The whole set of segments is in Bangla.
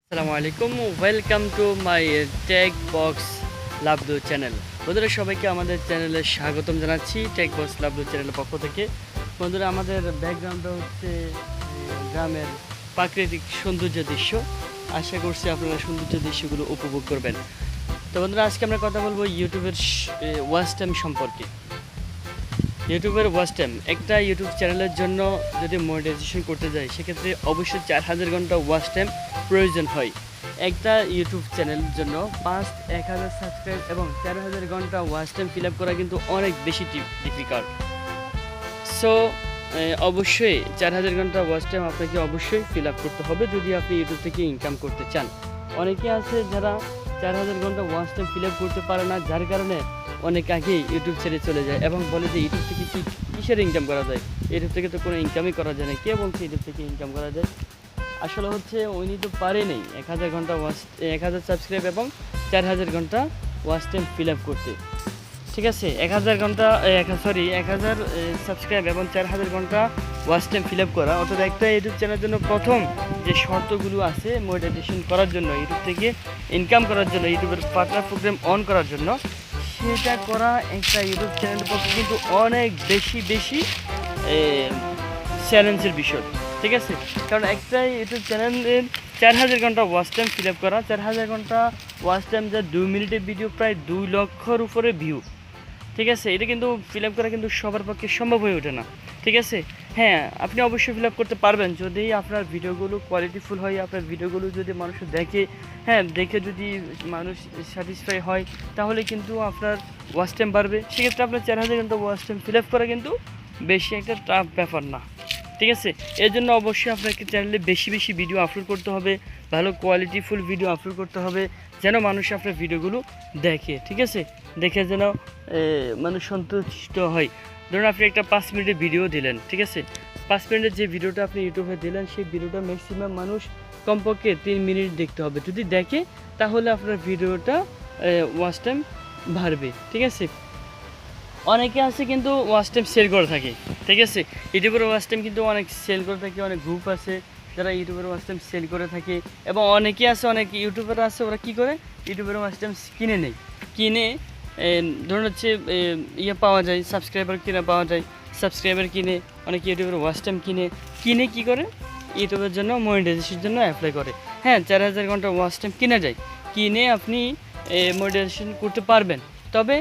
আসসালামু আলাইকুম, welcome to my tech box Lablu channel. বন্ধুরা, সবাইকে আমাদের চ্যানেলে স্বাগতম জানাচ্ছি টেক বক্স লাবলু চ্যানেলের পক্ষ থেকে। বন্ধুরা, আমাদের ব্যাকগ্রাউন্ডটা হচ্ছে গ্রামের প্রাকৃতিক সৌন্দর্য দৃশ্য। আশা করছি আপনারা সৌন্দর্য দৃশ্যগুলো উপভোগ করবেন। তো বন্ধুরা, আজকে আমরা কথা বলবো ইউটিউবের ওয়াচ টাইম সম্পর্কে। ইউটিউবের ওয়াচ টাইম, একটা ইউটিউব চ্যানেলের জন্য যদি মনিটাইজেশন করতে যাই সেক্ষেত্রে অবশ্যই 4000 ঘন্টা ওয়াচ টাইম প্রয়োজন হয়। একটা ইউটিউব চ্যানেলের জন্য 1000 সাবস্ক্রাইব এবং 4000 ঘন্টা ওয়াচ টাইম ফিল আপ করা কিন্তু অনেক বেশি ডিফিকাল্ট। সো অবশ্যই 4000 ঘন্টা ওয়াচ টাইম আপনাকে অবশ্যই ফিল আপ করতে হবে যদি আপনি ইউটিউব থেকে ইনকাম করতে চান। অনেকে আছে যারা 4000 ঘন্টা ওয়াচ টাইম ফিল আপ করতে পারে না, যার কারণে অনেক আগেই ইউটিউব ছেড়ে চলে যায় এবং বলে যে ইউটিউব থেকে কিসের ইনকাম করা যায়, ইউটিউব থেকে তো কোনো ইনকামই করা যায় না। কে বলছে ইউটিউব থেকে ইনকাম করা যায়? আসলে হচ্ছে উনি তো পারে নেই 1000 ঘন্টা 1000 সাবস্ক্রাইব এবং 4000 ঘন্টা ওয়াচ টাইম ফিল আপ করতে। ঠিক আছে, 1000 ঘন্টা 1000 সাবস্ক্রাইব এবং 4000 ঘন্টা ওয়াচ টাইম ফিল আপ করা, অর্থাৎ একটা ইউটিউব চ্যানেলের জন্য প্রথম যে শর্তগুলো আছে মনিটাইজেশন করার জন্য, ইউটিউব থেকে ইনকাম করার জন্য, ইউটিউবের পার্টনার প্রোগ্রাম অন করার জন্য, সেটা করা একটা ইউটিউব চ্যানেলের পক্ষে কিন্তু অনেক বেশি চ্যালেঞ্জের বিষয়। ঠিক আছে, কারণ একটা ইউটিউব চ্যানেলের 4000 ঘন্টা ওয়াচ টাইম ফিল আপ করা, 4000 ঘন্টা ওয়াচ টাইম যা 2 মিনিটের ভিডিও, প্রায় 2 লক্ষর উপরে ভিউ। ঠিক আছে, এটা কিন্তু ফিল আপ করা কিন্তু সবার পক্ষে সম্ভব হয়ে ওঠে না। ঠিক আছে, হ্যাঁ, আপনি অবশ্যই ফিল আপ করতে পারবেন যদি আপনার ভিডিওগুলো কোয়ালিটিফুল হয়, আপনার ভিডিওগুলো যদি মানুষ দেখে, হ্যাঁ, দেখে যদি মানুষ স্যাটিসফাই হয়, তাহলে কিন্তু আপনার ওয়াচ টাইম বাড়বে। সেক্ষেত্রে আপনার 4000 ঘন্টা ওয়াচ টাইম ফিল আপ করা কিন্তু বেশি একটা টাফ ব্যাপার না। ঠিক আছে, এর জন্য অবশ্যই আপনাকে চ্যানেলে বেশি ভিডিও আপলোড করতে হবে, ভালো কোয়ালিটিফুল ভিডিও আপলোড করতে হবে, যেন মানুষ আপনার ভিডিওগুলো দেখে। ঠিক আছে, দেখে যেন মানুষ সন্তুষ্ট হয়। ধরুন আপনি একটা 5 মিনিটের ভিডিও দিলেন, ঠিক আছে, 5 মিনিটের যে ভিডিওটা আপনি ইউটিউবে দিলেন, সেই ভিডিওটা ম্যাক্সিমাম মানুষ কমপক্ষে 3 মিনিট দেখতে হবে। যদি দেখে তাহলে আপনার ভিডিওটা ওয়াচ টাইম বাড়বে। ঠিক আছে, অনেকে আছে কিন্তু ওয়াচ টাইম সেল করে থাকে। ঠিক আছে, ইউটিউবের ওয়াচ টাইম কিন্তু অনেক সেল করে থাকে, অনেক গ্রুপ আছে যারা ইউটিউবের ওয়াচ টাইম সেল করে থাকে, এবং অনেকে আছে, অনেক ইউটিউবার আছে, ওরা কী করে ইউটিউবের ওয়াচ টাইম কিনে ধরুন হচ্ছে পাওয়া যায়, সাবস্ক্রাইবার কিনে পাওয়া যায়, সাবস্ক্রাইবার কিনে অনেক ইউটিউবের ওয়াচ টাইম কিনে কী করে ইউটিউবের জন্য মনিটাইজেশনের জন্য অ্যাপ্লাই করে। হ্যাঁ, 4000 ঘন্টা ওয়াচ টাইম কিনা যায়, কিনে আপনি মনিটাইজেশন করতে পারবেন। তবে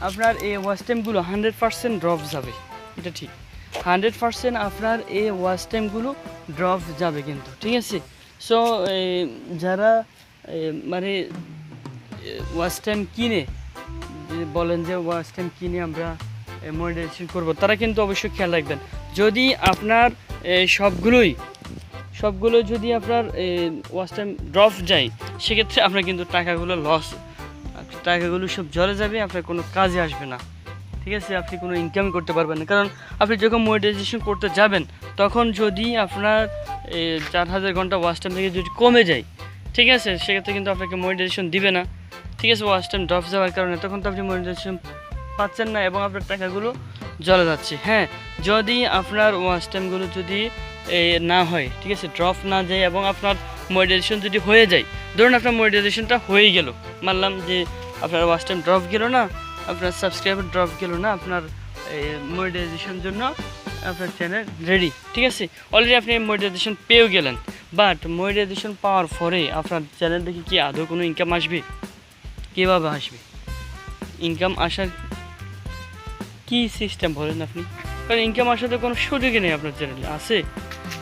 আপনার এই ওয়াচ টাইমগুলো 100% ড্রপ যাবে, এটা ঠিক। 100% আপনার এই ওয়াচ টাইমগুলো ড্রপ যাবে কিন্তু। ঠিক আছে, সো যারা মানে ওয়াচ টাইম কিনে বলেন যে ওয়াচ টাইম কিনে আমরা মনিটাইজেশন করব, তারা কিন্তু অবশ্যই খেয়াল রাখবেন, যদি আপনার সবগুলো যদি আপনার ওয়াচ টাইম ড্রপ যায়, সেক্ষেত্রে আপনার কিন্তু টাকাগুলো সব জলে যাবে, আপনার কোনো কাজে আসবে না। ঠিক আছে, আপনি কোনো ইনকাম করতে পারবেন না, কারণ আপনি যখন মনিটাইজেশন করতে যাবেন তখন যদি আপনার 4000 ঘন্টা ওয়াচ টাইম থেকে যদি কমে যায়, ঠিক আছে, সেক্ষেত্রে কিন্তু আপনাকে মনিটাইজেশন দিবে না। ঠিক আছে, ওয়াচ টাইম ড্রপ যাওয়ার কারণে তখন তো আপনি মনিটাইজেশন পাচ্ছেন না এবং আপনার টাকাগুলো জলে যাচ্ছে। হ্যাঁ, যদি আপনার ওয়াচ টাইমগুলো যদি না হয়, ঠিক আছে, ড্রপ না যায় এবং আপনার মনিটাইজেশন যদি হয়ে যায়, ধরুন আপনার মনিটাইজেশনটা হয়ে গেল, মানলাম যে আপনার ওয়াচ টাইম ড্রপ গেল না, আপনার সাবস্ক্রাইবার ড্রপ গেল না, আপনার মনিটাইজেশন জন্য আপনার চ্যানেল রেডি। ঠিক আছে, অলরেডি আপনি মনিটাইজেশন পেয়েও গেলেন, বাট মনিটাইজেশন পাওয়ার পরে আপনার চ্যানেল থেকে কি আদৌ কোনো ইনকাম আসবে? কীভাবে আসবে? ইনকাম আসার কী সিস্টেম বলেন আপনি? কারণ ইনকাম আসার তো কোনো সুযোগই নেই আপনার চ্যানেলে। আছে,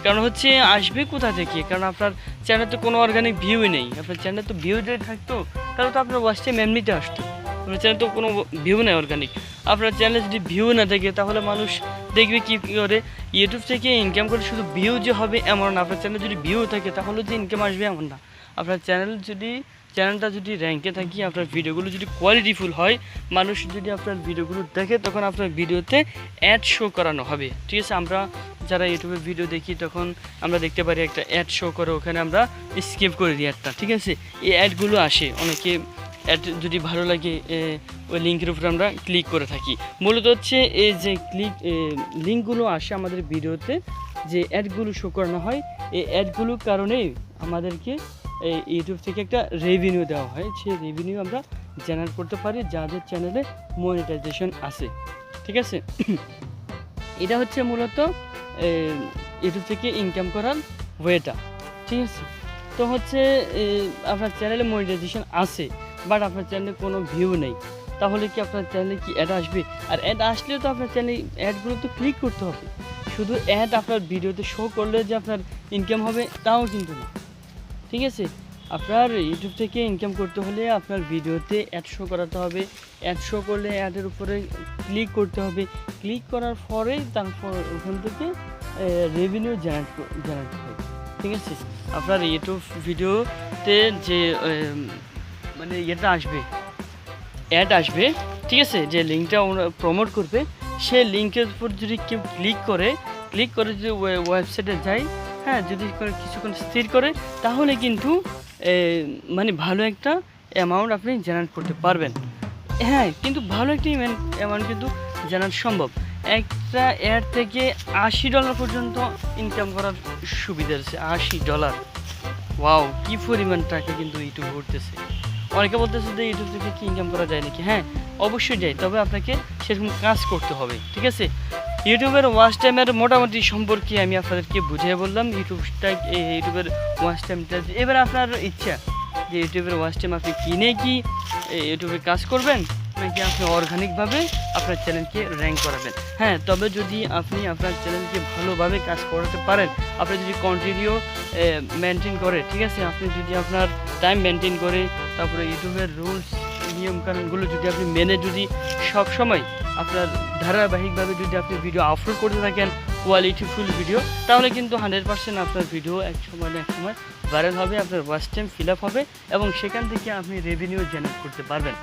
কারণ হচ্ছে আসবে কোথা থেকে? কারণ আপনার চ্যানেলে তো কোনো অর্গানিক ভিউই নেই। আপনার চ্যানেলে তো ভিউ যদি থাকতো তাহলে তো আপনার ওয়াচ টাইম এমনিতে আসতো। আপনার চ্যানেলে তো কোনো ভিউ নেই অর্গানিক। আপনার চ্যানেলে যদি ভিউ না থাকে তাহলে মানুষ দেখবে কী করে? ইউটিউব থেকে ইনকাম করে শুধু ভিউ যে হবে এমন না, আপনার চ্যানেলে যদি ভিউ থাকে তাহলে যে ইনকাম আসবে এমন না। আপনার চ্যানেলটা যদি র্যাঙ্কে থাকি, আপনার ভিডিওগুলো যদি কোয়ালিটিফুল হয়, মানুষ যদি আপনার ভিডিওগুলো দেখে, তখন আপনার ভিডিওতে অ্যাড শো করানো হবে। ঠিক আছে, আমরা যারা ইউটিউবে ভিডিও দেখি তখন আমরা দেখতে পারি একটা অ্যাড শো করে, ওখানে আমরা স্কিপ করে দিই অ্যাডটা। ঠিক আছে, এই অ্যাডগুলো আসে, অনেকে অ্যাড যদি ভালো লাগে ওই লিঙ্কের উপরে আমরা ক্লিক করে থাকি। মূলত হচ্ছে এই যে লিঙ্কগুলো আসে আমাদের ভিডিওতে, যে অ্যাডগুলো শো করানো হয়, এই অ্যাডগুলোর কারণেই আমাদেরকে এই ইউটিউব থেকে একটা রেভিনিউ দেওয়া হয়, সেই রেভিনিউ আমরা জেনারেট করতে পারি যাদের চ্যানেলে মনিটাইজেশন আছে। ঠিক আছে, এটা হচ্ছে মূলত ইউটিউব থেকে ইনকাম করার ওয়েটা। ঠিক আছে, তো হচ্ছে আপনার চ্যানেলে মনিটাইজেশন আছে বাট আপনার চ্যানেলে কোনো ভিউ নেই, তাহলে কি আপনার চ্যানেলে কি অ্যাড আসবে? আর অ্যাড আসলেও তো আপনার চ্যানেলে অ্যাডগুলো তো ক্লিক করতে হবে। শুধু অ্যাড আপনার ভিডিওতে শো করলে যে আপনার ইনকাম হবে তাও কিন্তু না। ঠিক আছে, আপনার ইউটিউব থেকে ইনকাম করতে হলে আপনার ভিডিওতে অ্যাড শো করাতে হবে, অ্যাড শো করলে অ্যাডের উপরে ক্লিক করতে হবে, ক্লিক করার পরে তারপর ওখান থেকে রেভিনিউ জেনারেট হয়। ঠিক আছে, আপনার ইউটিউব ভিডিওতে যে মানে ইয়েটা আসবে, অ্যাড আসবে, ঠিক আছে, যে লিঙ্কটা ওরা প্রমোট করবে, সেই লিঙ্কের উপর যদি কেউ ক্লিক করে যদি ওয়েবসাইটে যায়, হ্যাঁ, যদি কিছুক্ষণ স্থির করে, তাহলে কিন্তু মানে ভালো একটা অ্যামাউন্ট আপনি জেনারেট করতে পারবেন। হ্যাঁ, কিন্তু ভালো একটা অ্যামাউন্ট কিন্তু জেনারেট সম্ভব। একটা অ্যাড থেকে $80 পর্যন্ত ইনকাম করার সুবিধা আছে। $80, ওয়াও, কী পরিমাণ টাকা কিন্তু ইউটিউব করতেছে। অনেকে বলতেছে যে ইউটিউব থেকে কি ইনকাম করা যায় নাকি? হ্যাঁ, অবশ্যই যায়, তবে আপনাকে সেরকম কাজ করতে হবে। ঠিক আছে, ইউটিউবের ওয়াচ টাইমের মোটামুটি সম্পর্কে আমি আপনাদেরকে বুঝিয়ে বললাম। ইউটিউবের ওয়াচ টাইমটা এবার আপনার ইচ্ছা যে ইউটিউবের ওয়াচ টাইম আপনি কিনে কি ইউটিউবে কাজ করবেন, নাকি আপনি অর্গানিকভাবে আপনার চ্যানেলকে র্যাঙ্ক করাবেন। হ্যাঁ, তবে যদি আপনি আপনার চ্যানেলকে ভালোভাবে কাজ করাতে পারেন, আপনি যদি কন্টিনিউ মেনটেন করে, ঠিক আছে, আপনি যদি আপনার টাইম মেনটেন করে, তারপরে ইউটিউবের রুলস নিয়মকানুনগুলো যদি আপনি মেনে যদি সব সময় আপনার ধারাবাহিকভাবে যদি আপনি ভিডিও আপলোড করতে থাকেন, কোয়ালিটিফুল ভিডিও, তাহলে কিন্তু 100% আপনার ভিডিও এক সময় না এক সময় ভাইরাল হবে, আপনার ওয়াচ টাইম ফিল আপ হবে এবং সেখান থেকে আপনি রেভিনিউ জেনারেট করতে পারবেন।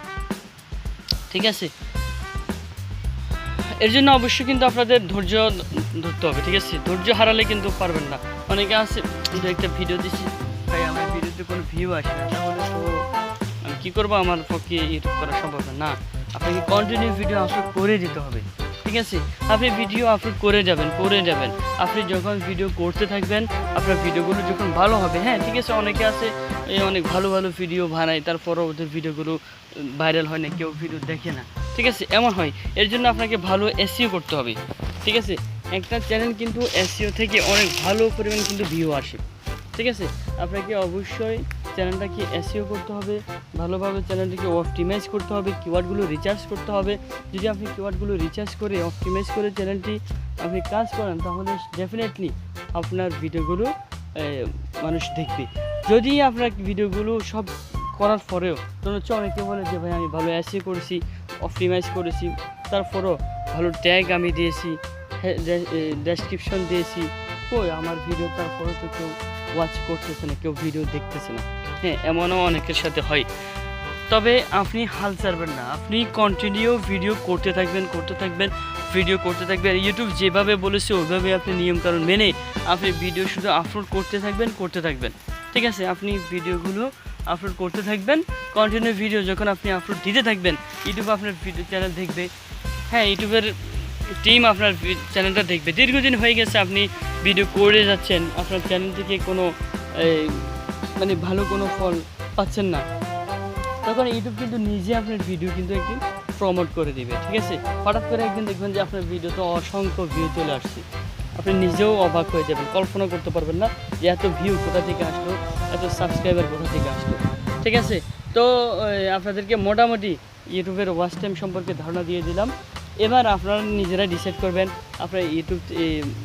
ঠিক আছে, এর জন্য অবশ্যই কিন্তু আপনাদের ধৈর্য ধরতে হবে। ঠিক আছে, ধৈর্য হারালে কিন্তু পারবেন না। অনেকে আছে কিন্তু একটা ভিডিও দিচ্ছি, ভাই আমার ভিডিওতে কোনো ভিউ আসে না, তাহলে তো আমি কী করবো, আমার পক্ষে ইউটিউব করা সম্ভব না। আপনাকে কন্টিনিউ ভিডিও আপলোড করে দিতে হবে। ঠিক আছে, আপনি ভিডিও আপলোড করে যাবেন। আপনি যখন ভিডিও করতে থাকবেন, আপনার ভিডিওগুলো যখন ভালো হবে, হ্যাঁ, ঠিক আছে, অনেকে আছে অনেক ভালো ভিডিও বানায়, তারপরও ওদের ভিডিওগুলো ভাইরাল হয় না, কেউ ভিডিও দেখে না। ঠিক আছে, এমন হয়। এর জন্য আপনাকে ভালো এসইও করতে হবে। ঠিক আছে, একটা চ্যানেল কিন্তু এসইও থেকে অনেক ভালো পরিমাণ কিন্তু ভিউ আসে। ঠিক আছে, আপনাকে অবশ্যই চ্যানেলটাকে এসইও করতে হবে, ভালোভাবে চ্যানেলটাকে অপটিমাইজ করতে হবে, কিওয়ার্ডগুলো রিচার্জ করতে হবে। যদি আপনি কিওয়ার্ডগুলো রিচার্জ করে অপটিমাইজ করে চ্যানেলটি আপনি কাজ করেন, তাহলে ডেফিনেটলি আপনার ভিডিওগুলো মানুষ দেখবে। যদি আপনার ভিডিওগুলো সব করার পরেও তখন হচ্ছে অনেকে বলে যে ভাই আমি ভালো এসইও করেছি, অপটিমাইজ করেছি, তারপরও ভালো ট্যাগ আমি দিয়েছি, ডেসক্রিপশন দিয়েছি, কই আমার ভিডিও তারপরে তো কেউ ওয়াচ করতেছে না, কেউ ভিডিও দেখতেছে না। হ্যাঁ, এমনও অনেকের সাথে হয়। তবে আপনি হাল ছাড়বেন না, আপনি কন্টিনিউ ভিডিও করতে থাকবেন, ভিডিও করতে থাকবেন। ইউটিউব যেভাবে বলেছে ওইভাবে আপনি নিয়মকানুন মেনে আপনি ভিডিও শুধু আপলোড করতে থাকবেন। ঠিক আছে, আপনি ভিডিওগুলো আপলোড করতে থাকবেন, কন্টিনিউ ভিডিও যখন আপনি আপলোড দিতে থাকবেন, ইউটিউব আপনার ভিডিও চ্যানেল দেখবে। হ্যাঁ, ইউটিউবের টিম আপনার চ্যানেলটা দেখবে। দীর্ঘদিন হয়ে গেছে আপনি ভিডিও করে যাচ্ছেন, আপনার চ্যানেল থেকে কোনো মানে ভালো কোনো ফল পাচ্ছেন না, তখন ইউটিউব কিন্তু নিজে আপনার ভিডিও কিন্তু একদিন প্রমোট করে দিবে। ঠিক আছে, হঠাৎ করে একদিন দেখবেন যে আপনার ভিডিওতে অসংখ্য ভিউ চলে আসছে, আপনি নিজেও অবাক হয়ে যাবেন, কল্পনা করতে পারবেন না যে এত ভিউ কোথা থেকে আসলো, এত সাবস্ক্রাইবার কোথা থেকে আসলো। ঠিক আছে, তো আপনাদেরকে মোটামুটি ইউটিউবের ওয়াচ টাইম সম্পর্কে ধারণা দিয়ে দিলাম। এবার আপনারা নিজেরা ডিসাইড করবেন আপনার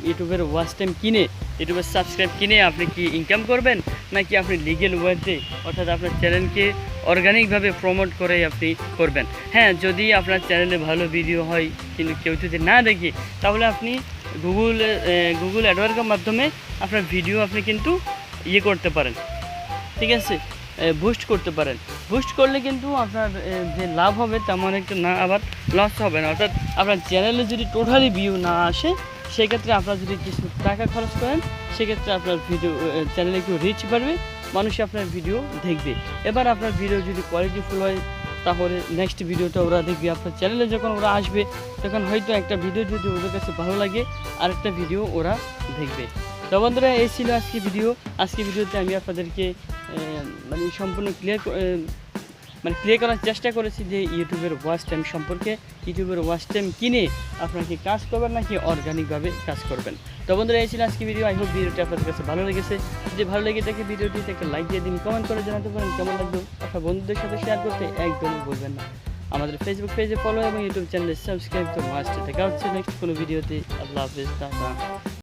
ইউটিউবের ওয়াচ টাইম কিনে, ইউটিউবের সাবস্ক্রাইব কিনে আপনি কি ইনকাম করবেন, নাকি আপনি লিগেল ওয়েতে অর্থাৎ আপনার চ্যানেলকে অর্গানিকভাবে প্রমোট করে আপনি করবেন। হ্যাঁ, যদি আপনার চ্যানেলে ভালো ভিডিও হয় কিন্তু কেউ যদি না দেখে, তাহলে আপনি গুগল অ্যাডওয়ার্ডসের মাধ্যমে আপনার ভিডিও আপনি কিন্তু করতে পারেন। ঠিক আছে, বুস্ট করতে পারেন। বুস্ট করলে কিন্তু আপনার যে লাভ হবে তেমন একটা না, আবার লস হবে না। অর্থাৎ আপনার চ্যানেলে যদি টোটালি ভিউ না আসে, সেক্ষেত্রে আপনার যদি কিছু টাকা খরচ করেন, সেক্ষেত্রে আপনার ভিডিও চ্যানেলে একটু রিচ বাড়বে, মানুষ আপনার ভিডিও দেখবে। এবার আপনার ভিডিও যদি কোয়ালিটিফুল হয়, তাহলে নেক্সট ভিডিওটা ওরা দেখবে। আপনার চ্যানেলে যখন ওরা আসবে, তখন হয়তো একটা ভিডিও যদি ওদের কাছে ভালো লাগে, আরেকটা ভিডিও ওরা দেখবে। তো বন্ধুরা এই ছিল আজকে ভিডিওতে আমি আপনাদেরকে মানে সম্পূর্ণ ক্লিয়ার করার চেষ্টা করেছি যে ইউটিউবের ওয়াচ টাইম সম্পর্কে। ইউটিউবের ওয়াচ টাইম কিনে আপনারা কি কাজ করবেন নাকি অর্গানিকভাবে কাজ করবেন। তো বন্ধুরা এই ছিল আজকে ভিডিও। আই হোপ ভিডিওটি আপনাদের কাছে ভালো লেগেছে। যদি ভালো লেগে থাকে ভিডিওটিতে একটা লাইক দিয়ে দিন, কমেন্ট করে জানাতে পারেন কেমন লাগলো, আপনার বন্ধুদের সাথে শেয়ার করতে একদমই ভুলবেন না। আমাদের ফেসবুক পেজে ফলো এবং ইউটিউব চ্যানেলে সাবস্ক্রাইব তো মাস্ট। দেখা হচ্ছে নেক্সট কোনো ভিডিওতে। আল্লাহ হাফেজ।